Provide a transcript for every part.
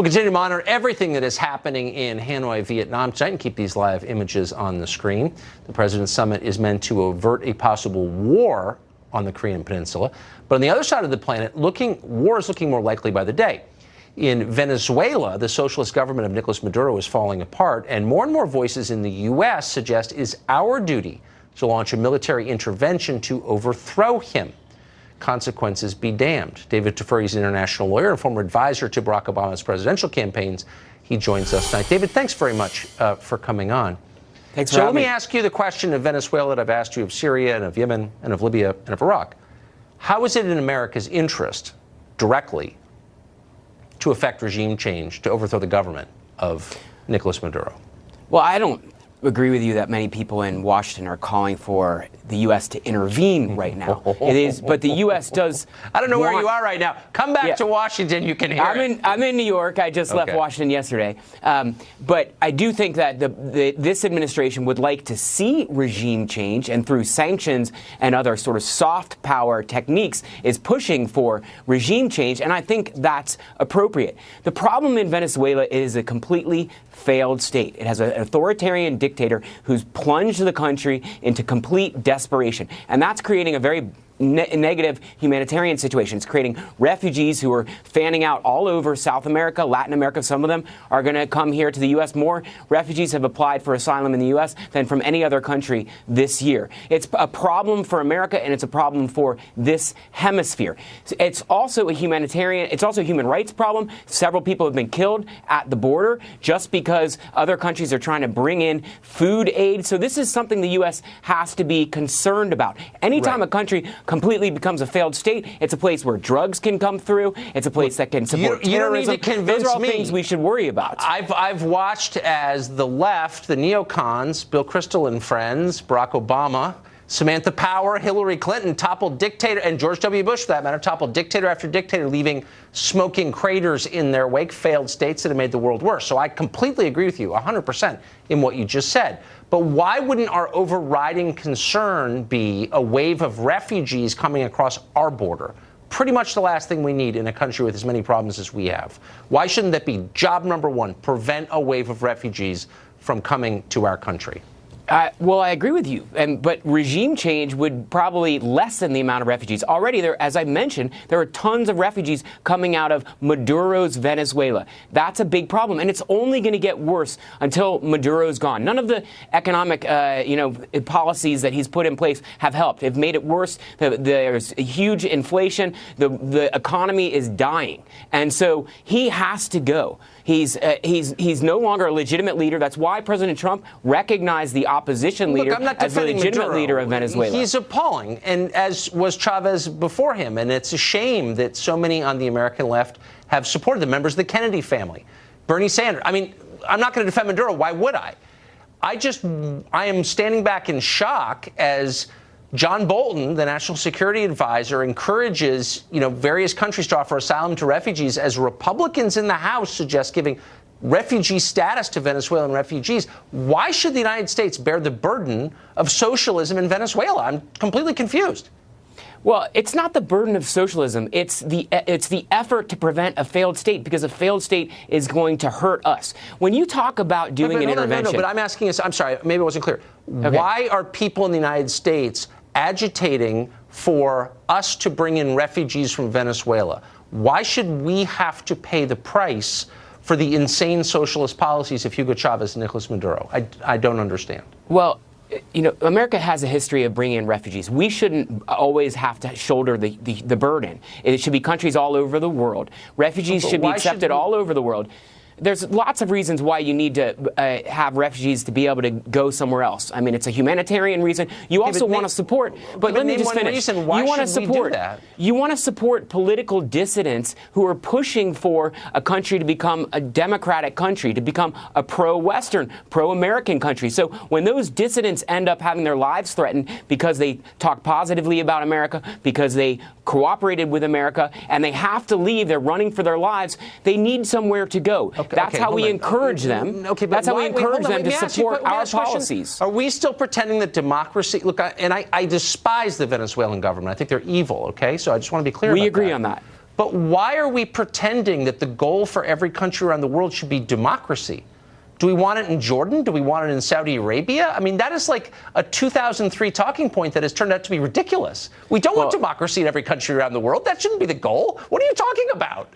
We'll continue to monitor everything that is happening in Hanoi, Vietnam tonight, and keep these live images on the screen. The President's Summit is meant to avert a possible war on the Korean Peninsula. But on the other side of the planet, war is looking more likely by the day. In Venezuela, the socialist government of Nicolas Maduro is falling apart, and more voices in the U.S. suggest it is our duty to launch a military intervention to overthrow him. Consequences be damned. David Tafuri is an international lawyer and former advisor to Barack Obama's presidential campaigns. He joins us tonight. David, thanks very much for coming on. Thanks for having me. So let me ask you the question of Venezuela that I've asked you of Syria and of Yemen and of Libya and of Iraq. How is it in America's interest directly to effect regime change, to overthrow the government of Nicolas Maduro? Well, I don't agree with you that many people in Washington are calling for the U.S. to intervene right now. It is, but the U.S. does. I don't know where you are right now. Come back to Washington. You can hear I'm in New York. I just left Washington yesterday. But I do think that this administration would like to see regime change, and through sanctions and other sort of soft power techniques is pushing for regime change, and I think that's appropriate. The problem in Venezuela is a completely failed state. It has an authoritarian dictator who's plunged the country into complete desperation. And that's creating a very negative humanitarian situation. It's creating refugees who are fanning out all over South America, Latin America. Some of them are going to come here to the U.S. More refugees have applied for asylum in the U.S. than from any other country this year. It's a problem for America, and it's a problem for this hemisphere. It's also a human rights problem. Several people have been killed at the border just because other countries are trying to bring in food aid. So this is something the U.S. has to be concerned about. Anytime a country completely becomes a failed state, it's a place where drugs can come through. It's a place that can support terrorism. You don't need to convince Those are all me. things we should worry about. I've watched as the left, the neocons, Bill Kristol and friends, Barack Obama, Samantha Power, Hillary Clinton toppled dictator, and George W. Bush, for that matter, toppled dictator after dictator, leaving smoking craters in their wake, failed states that have made the world worse. So I completely agree with you 100% in what you just said. But why wouldn't our overriding concern be a wave of refugees coming across our border? Pretty much the last thing we need in a country with as many problems as we have. Why shouldn't that be job number one, prevent a wave of refugees from coming to our country? Well, I agree with you, but regime change would probably lessen the amount of refugees. Already, as I mentioned, there are tons of refugees coming out of Maduro's Venezuela. That's a big problem, and it's only going to get worse until Maduro's gone. None of the economic, policies that he's put in place have helped. They've made it worse. There's huge inflation. The economy is dying, and so he has to go. He's no longer a legitimate leader. That's why President Trump recognized the opposition leader as the legitimate leader of Venezuela. He's appalling, and as was Chavez before him. And it's a shame that so many on the American left have supported the members of the Kennedy family. Bernie Sanders. I mean, I'm not going to defend Maduro. Why would I? I am standing back in shock as John Bolton, the national security advisor, encourages, various countries to offer asylum to refugees, as Republicans in the House suggest giving refugee status to Venezuelan refugees. Why should the United States bear the burden of socialism in Venezuela? I'm completely confused. Well, it's not the burden of socialism. It's the effort to prevent a failed state, because a failed state is going to hurt us. When you talk about doing an intervention, but I'm asking you. I'm sorry, maybe it wasn't clear. Okay. Why are people in the United States agitating for us to bring in refugees from Venezuela? Why should we have to pay the price for the insane socialist policies of Hugo Chavez and Nicolas Maduro? I don't understand. Well, America has a history of bringing in refugees. We shouldn't always have to shoulder the burden. It should be countries all over the world. Refugees should be accepted all over the world. There's lots of reasons why you need to have refugees to be able to go somewhere else. I mean, it's a humanitarian reason. You also want to support, but let me just finish. You want to support that. You want to support political dissidents who are pushing for a country to become a democratic country, to become a pro-Western, pro-American country. So when those dissidents end up having their lives threatened because they talk positively about America, because they cooperated with America, and they have to leave, they're running for their lives, they need somewhere to go. That's how we encourage them. That's how we encourage them to support our policies. Are we still pretending that democracy? Look, I despise the Venezuelan government. I think they're evil. Okay, so I just want to be clear. We agree on that. But why are we pretending that the goal for every country around the world should be democracy? Do we want it in Jordan? Do we want it in Saudi Arabia? I mean, that is like a 2003 talking point that has turned out to be ridiculous. We don't want democracy in every country around the world. That shouldn't be the goal. What are you talking about?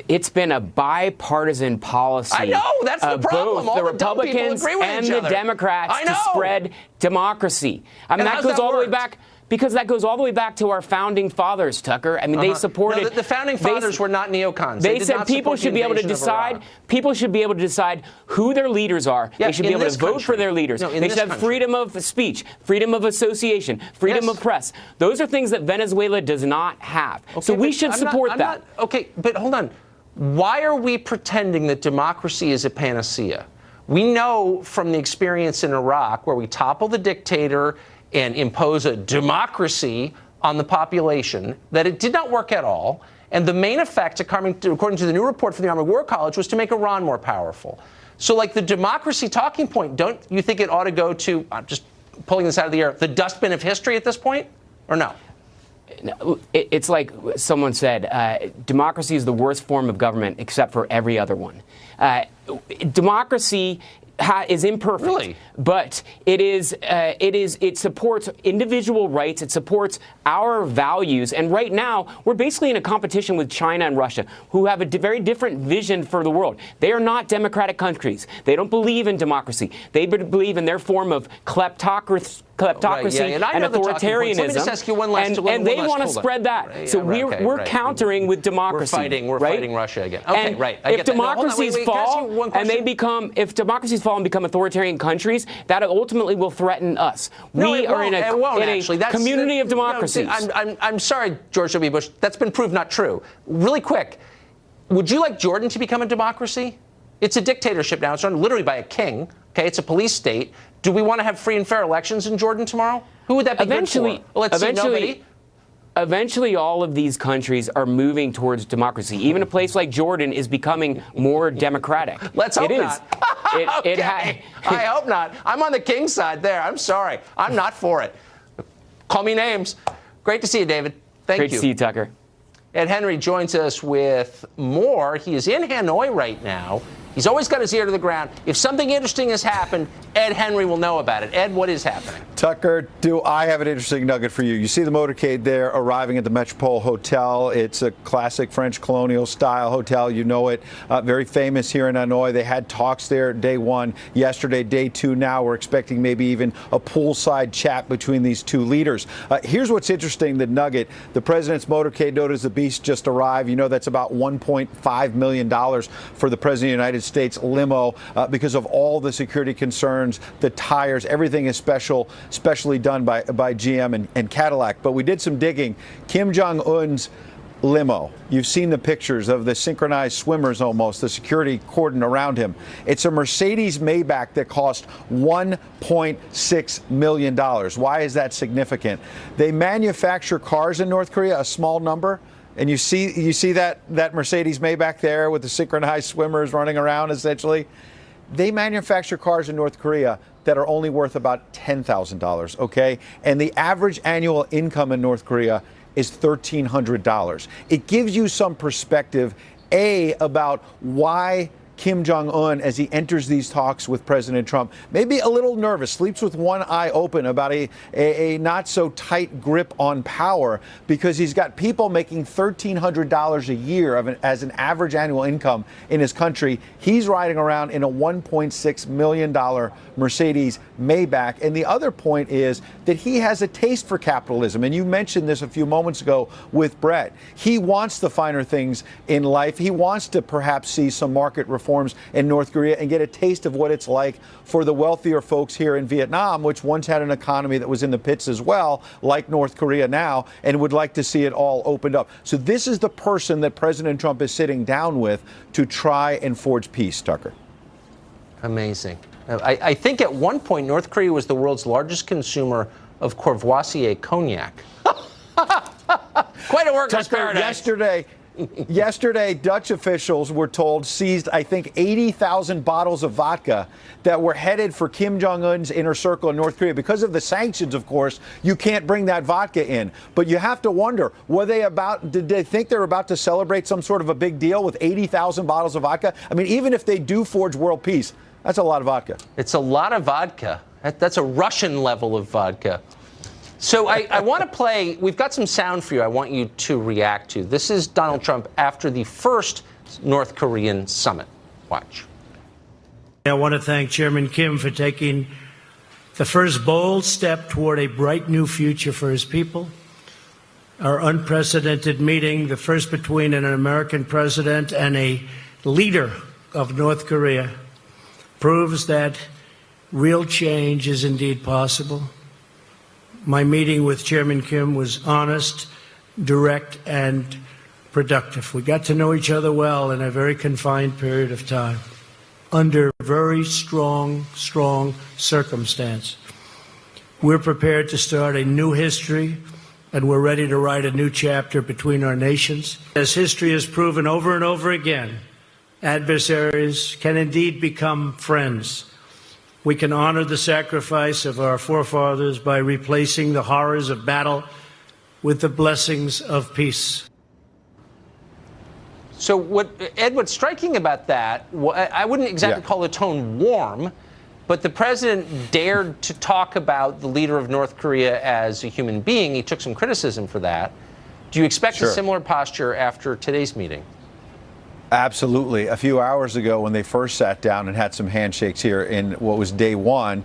It's been a bipartisan policy. I know, that's the problem. Both the Republicans and the Democrats to spread democracy. I mean, that goes all the way back. Because that goes all the way back to our founding fathers, Tucker. I mean, they supported. No, the founding fathers were not neocons. They said people should be able to decide. People should be able to decide who their leaders are. Yeah, they should be able to vote for their leaders. No, they should have freedom of speech, freedom of association, freedom of press. Those are things that Venezuela does not have. Okay, so we should support that. Okay, but hold on. Why are we pretending that democracy is a panacea? We know from the experience in Iraq, where we topple the dictator and impose a democracy on the population, that it did not work at all. And the main effect, according to the new report from the Army War College, was to make Iran more powerful. So, like, the democracy talking point, don't you think it ought to go to, I'm just pulling this out of the air, the dustbin of history at this point, or no? It's like someone said, democracy is the worst form of government except for every other one. Democracy is imperfect, really? But it supports individual rights. It supports our values. And right now, we're basically in a competition with China and Russia, who have a very different vision for the world. They are not democratic countries. They don't believe in democracy. They believe in their form of kleptocracy and authoritarianism. Let me just ask you one last. And they want to spread that. Right, so we're countering with democracy. We're fighting Russia again. Okay, and right. If democracies fall and they become, if democracies fall and become authoritarian countries, that ultimately will threaten us. We are in a community of democracies. I'm sorry, George W. Bush. That's been proved not true. Really quick, would you like Jordan to become a democracy? It's a dictatorship now. It's run literally by a king. Okay, it's a police state. Do we want to have free and fair elections in Jordan tomorrow? Who would that be good for? Well, let's see, nobody. Eventually, all of these countries are moving towards democracy. Even a place like Jordan is becoming more democratic. Let's hope it not. I hope not. I'm on the king's side there. I'm sorry. I'm not for it. Call me names. Great to see you, David. Thank you. Great to see you, Tucker. Ed Henry joins us with more. He is in Hanoi right now. He's always got his ear to the ground. If something interesting has happened, Ed Henry will know about it. Ed, what is happening? Tucker, do I have an interesting nugget for you? You see the motorcade there arriving at the Metropole Hotel. It's a classic French colonial style hotel. You know it. Very famous here in Hanoi. They had talks there day one yesterday, day two now. We're expecting maybe even a poolside chat between these two leaders. Here's what's interesting, the nugget. The president's motorcade, known as the Beast, just arrived. You know that's about $1.5 million for the president of the United States limo because of all the security concerns, the tires, everything is specially done by GM and Cadillac. But we did some digging. Kim Jong-un's limo, you've seen the pictures of the synchronized swimmers almost, the security cordon around him. It's a Mercedes Maybach that cost $1.6 million. Why is that significant? They manufacture cars in North Korea, a small number. And you see that Mercedes Maybach there with the synchronized swimmers running around, essentially. They manufacture cars in North Korea that are only worth about $10,000, okay? And the average annual income in North Korea is $1,300. It gives you some perspective, about why Kim Jong-un, as he enters these talks with President Trump, maybe a little nervous, sleeps with one eye open about a not so tight grip on power, because he's got people making $1,300 a year as an average annual income in his country. He's riding around in a $1.6 million Mercedes Maybach. And the other point is that he has a taste for capitalism. And you mentioned this a few moments ago with Brett. He wants the finer things in life. He wants to perhaps see some market reforms in North Korea and get a taste of what it's like for the wealthier folks here in Vietnam, which once had an economy that was in the pits as well, like North Korea now, and would like to see it all opened up. So this is the person that President Trump is sitting down with to try and forge peace, Tucker. Amazing. I think at one point North Korea was the world's largest consumer of Courvoisier cognac. Quite a worker's paradise. Yesterday, Dutch officials were told seized, I think, 80,000 bottles of vodka that were headed for Kim Jong-un's inner circle in North Korea. Because of the sanctions, of course, you can't bring that vodka in. But you have to wonder, did they think they were about to celebrate some sort of a big deal with 80,000 bottles of vodka? I mean, even if they do forge world peace, that's a lot of vodka. It's a lot of vodka. That's a Russian level of vodka. So I want to play, we've got some sound for you I want you to react to. This is Donald Trump after the first North Korean summit. Watch. I want to thank Chairman Kim for taking the first bold step toward a bright new future for his people. Our unprecedented meeting, the first between an American president and a leader of North Korea, proves that real change is indeed possible. My meeting with Chairman Kim was honest, direct, and productive. We got to know each other well in a very confined period of time, under very strong circumstance. We're prepared to start a new history, and we're ready to write a new chapter between our nations. As history has proven over and over again, adversaries can indeed become friends. We can honor the sacrifice of our forefathers by replacing the horrors of battle with the blessings of peace. So, what's striking about that, I wouldn't exactly call the tone warm, but the president dared to talk about the leader of North Korea as a human being. He took some criticism for that. Do you expect a similar posture after today's meeting? Absolutely. A few hours ago, when they first sat down and had some handshakes here in what was day one,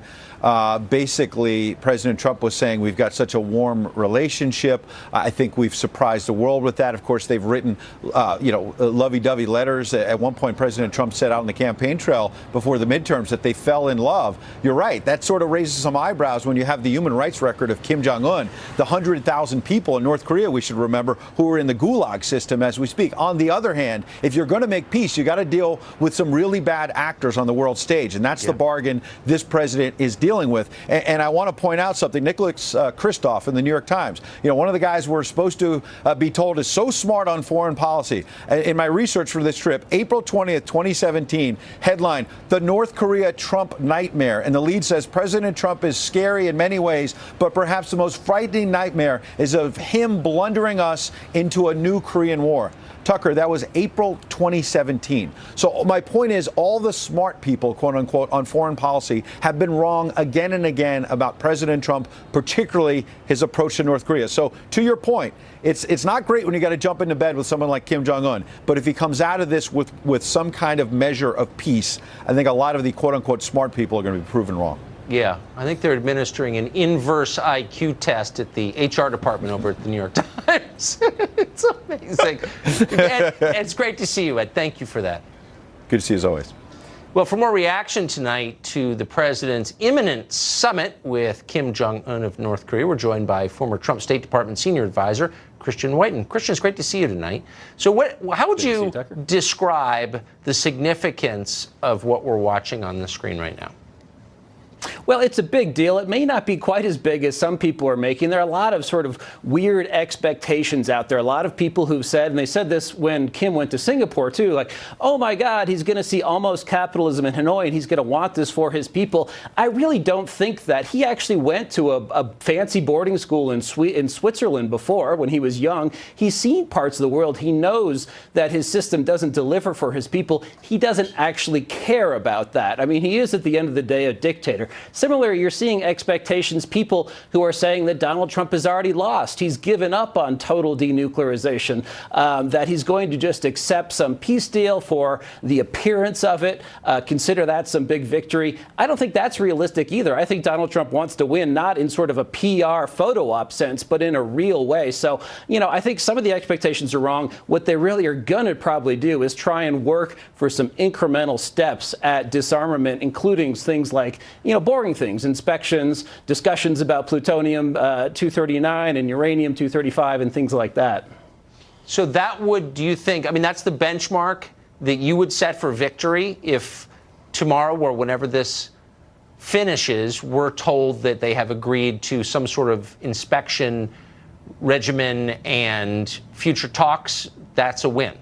basically President Trump was saying we've got such a warm relationship. I think we've surprised the world with that. Of course, they've written, lovey-dovey letters. At one point, President Trump said out on the campaign trail before the midterms that they fell in love. You're right. That sort of raises some eyebrows when you have the human rights record of Kim Jong-un, the 100,000 people in North Korea, we should remember, who are in the gulag system as we speak. On the other hand, if you're going to make peace, you got to deal with some really bad actors on the world stage. And that's the bargain this president is dealing with. And I want to point out something. Nicholas Kristof in the New York Times, one of the guys we're supposed to be told is so smart on foreign policy. In my research for this trip, April 20th, 2017, headline, "The North Korea Trump Nightmare." And the lead says President Trump is scary in many ways, but perhaps the most frightening nightmare is of him blundering us into a new Korean war. Tucker, that was April 2017. So my point is all the smart people, quote unquote, on foreign policy have been wrong again and again about President Trump, particularly his approach to North Korea. So to your point, it's not great when you got to jump into bed with someone like Kim Jong-un. But if he comes out of this with some kind of measure of peace, I think a lot of the quote unquote smart people are going to be proven wrong. Yeah, I think they're administering an inverse IQ test at the HR department over at the New York Times. It's amazing. Ed, it's great to see you, Ed. Thank you for that. Good to see you as always. Well, for more reaction tonight to the president's imminent summit with Kim Jong-un of North Korea, we're joined by former Trump State Department senior advisor Christian Whiton. Christian, it's great to see you tonight. So how would you describe the significance of what we're watching on the screen right now? Well, it's a big deal. It may not be quite as big as some people are making. There are a lot of sort of weird expectations out there. A lot of people who've said, and they said this when Kim went to Singapore too, like, oh my God, he's going to see almost capitalism in Hanoi and he's going to want this for his people. I really don't think that. He actually went to a fancy boarding school in Switzerland before when he was young. He's seen parts of the world. He knows that his system doesn't deliver for his people. He doesn't actually care about that. I mean, he is at the end of the day a dictator. Similarly, you're seeing expectations, people who are saying that Donald Trump has already lost. He's given up on total denuclearization, that he's going to just accept some peace deal for the appearance of it, consider that some big victory. I don't think that's realistic either. I think Donald Trump wants to win, not in sort of a PR photo op sense, but in a real way. So, I think some of the expectations are wrong. What they really are going to probably do is try and work for some incremental steps at disarmament, including things like, boring things, inspections, discussions about plutonium-239 and uranium-235 and things like that. So do you think, that's the benchmark that you would set for victory if tomorrow or whenever this finishes, we're told that they have agreed to some sort of inspection regimen and future talks, that's a win.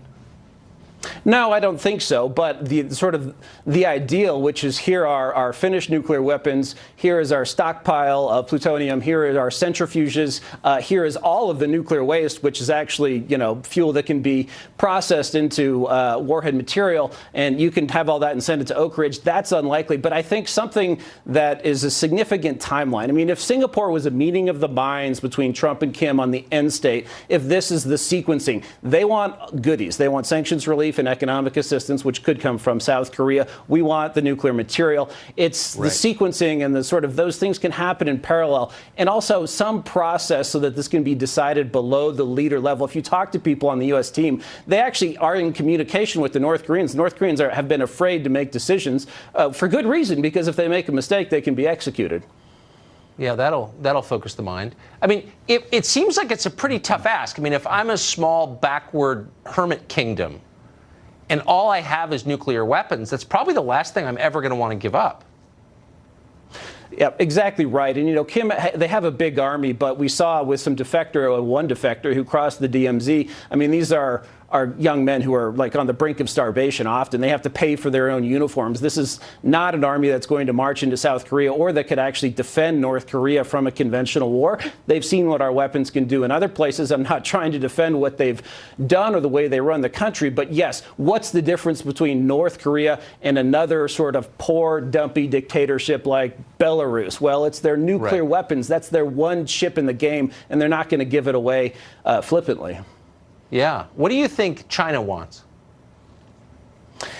No, I don't think so. But the ideal, which is here are our finished nuclear weapons, here is our stockpile of plutonium, here are our centrifuges, here is all of the nuclear waste, which is actually, fuel that can be processed into warhead material, and you can have all that and send it to Oak Ridge. That's unlikely. But I think something that is a significant timeline. I mean, if Singapore was a meeting of the minds between Trump and Kim on the end state, if this is the sequencing, they want goodies. They want sanctions relief and economic assistance, which could come from South Korea. We want the nuclear material. It's the sequencing and the those things can happen in parallel, and also some process so that this can be decided below the leader level. If you talk to people on the U.S. team, they actually are in communication with the North Koreans. North Koreans have been afraid to make decisions for good reason, because if they make a mistake, they can be executed. Yeah, that'll focus the mind. I mean, it seems like it's a pretty tough ask. I mean, if I'm a small backward hermit kingdom and all I have is nuclear weapons, that's probably the last thing I'm ever going to want to give up. Yeah, exactly right. And, Kim, they have a big army, but we saw with one defector who crossed the DMZ. I mean, these are young men who are on the brink of starvation often. They have to pay for their own uniforms. This is not an army that's going to march into South Korea or that could actually defend North Korea from a conventional war. They've seen what our weapons can do in other places. I'm not trying to defend what they've done or the way they run the country, but yes, what's the difference between North Korea and another sort of poor, dumpy dictatorship like Belarus? Well, it's their nuclear weapons. That's their one chip in the game, and they're not going to give it away flippantly. Yeah. What do you think China wants?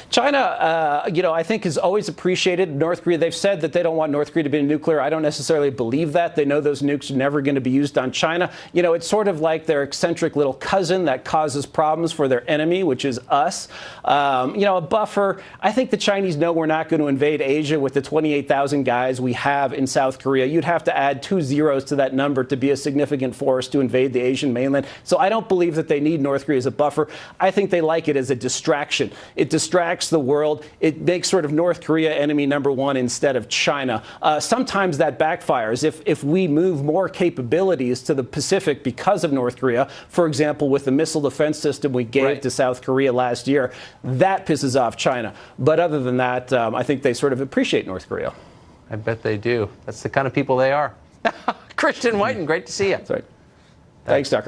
China, I think has always appreciated North Korea. They've said that they don't want North Korea to be nuclear. I don't necessarily believe that. They know those nukes are never going to be used on China. It's sort of like their eccentric little cousin that causes problems for their enemy, which is us. A buffer. I think the Chinese know we're not going to invade Asia with the 28,000 guys we have in South Korea. You'd have to add 2 zeros to that number to be a significant force to invade the Asian mainland. So I don't believe that they need North Korea as a buffer. I think they like it as a distraction. It distracts the world. It makes sort of North Korea enemy number one instead of China. Sometimes that backfires. If we move more capabilities to the Pacific because of North Korea, for example, with the missile defense system we gave to South Korea last year, that pisses off China. But other than that, I think they sort of appreciate North Korea. I bet they do. That's the kind of people they are. Christian Whiton, great to see you. That's right. Thanks, Tucker.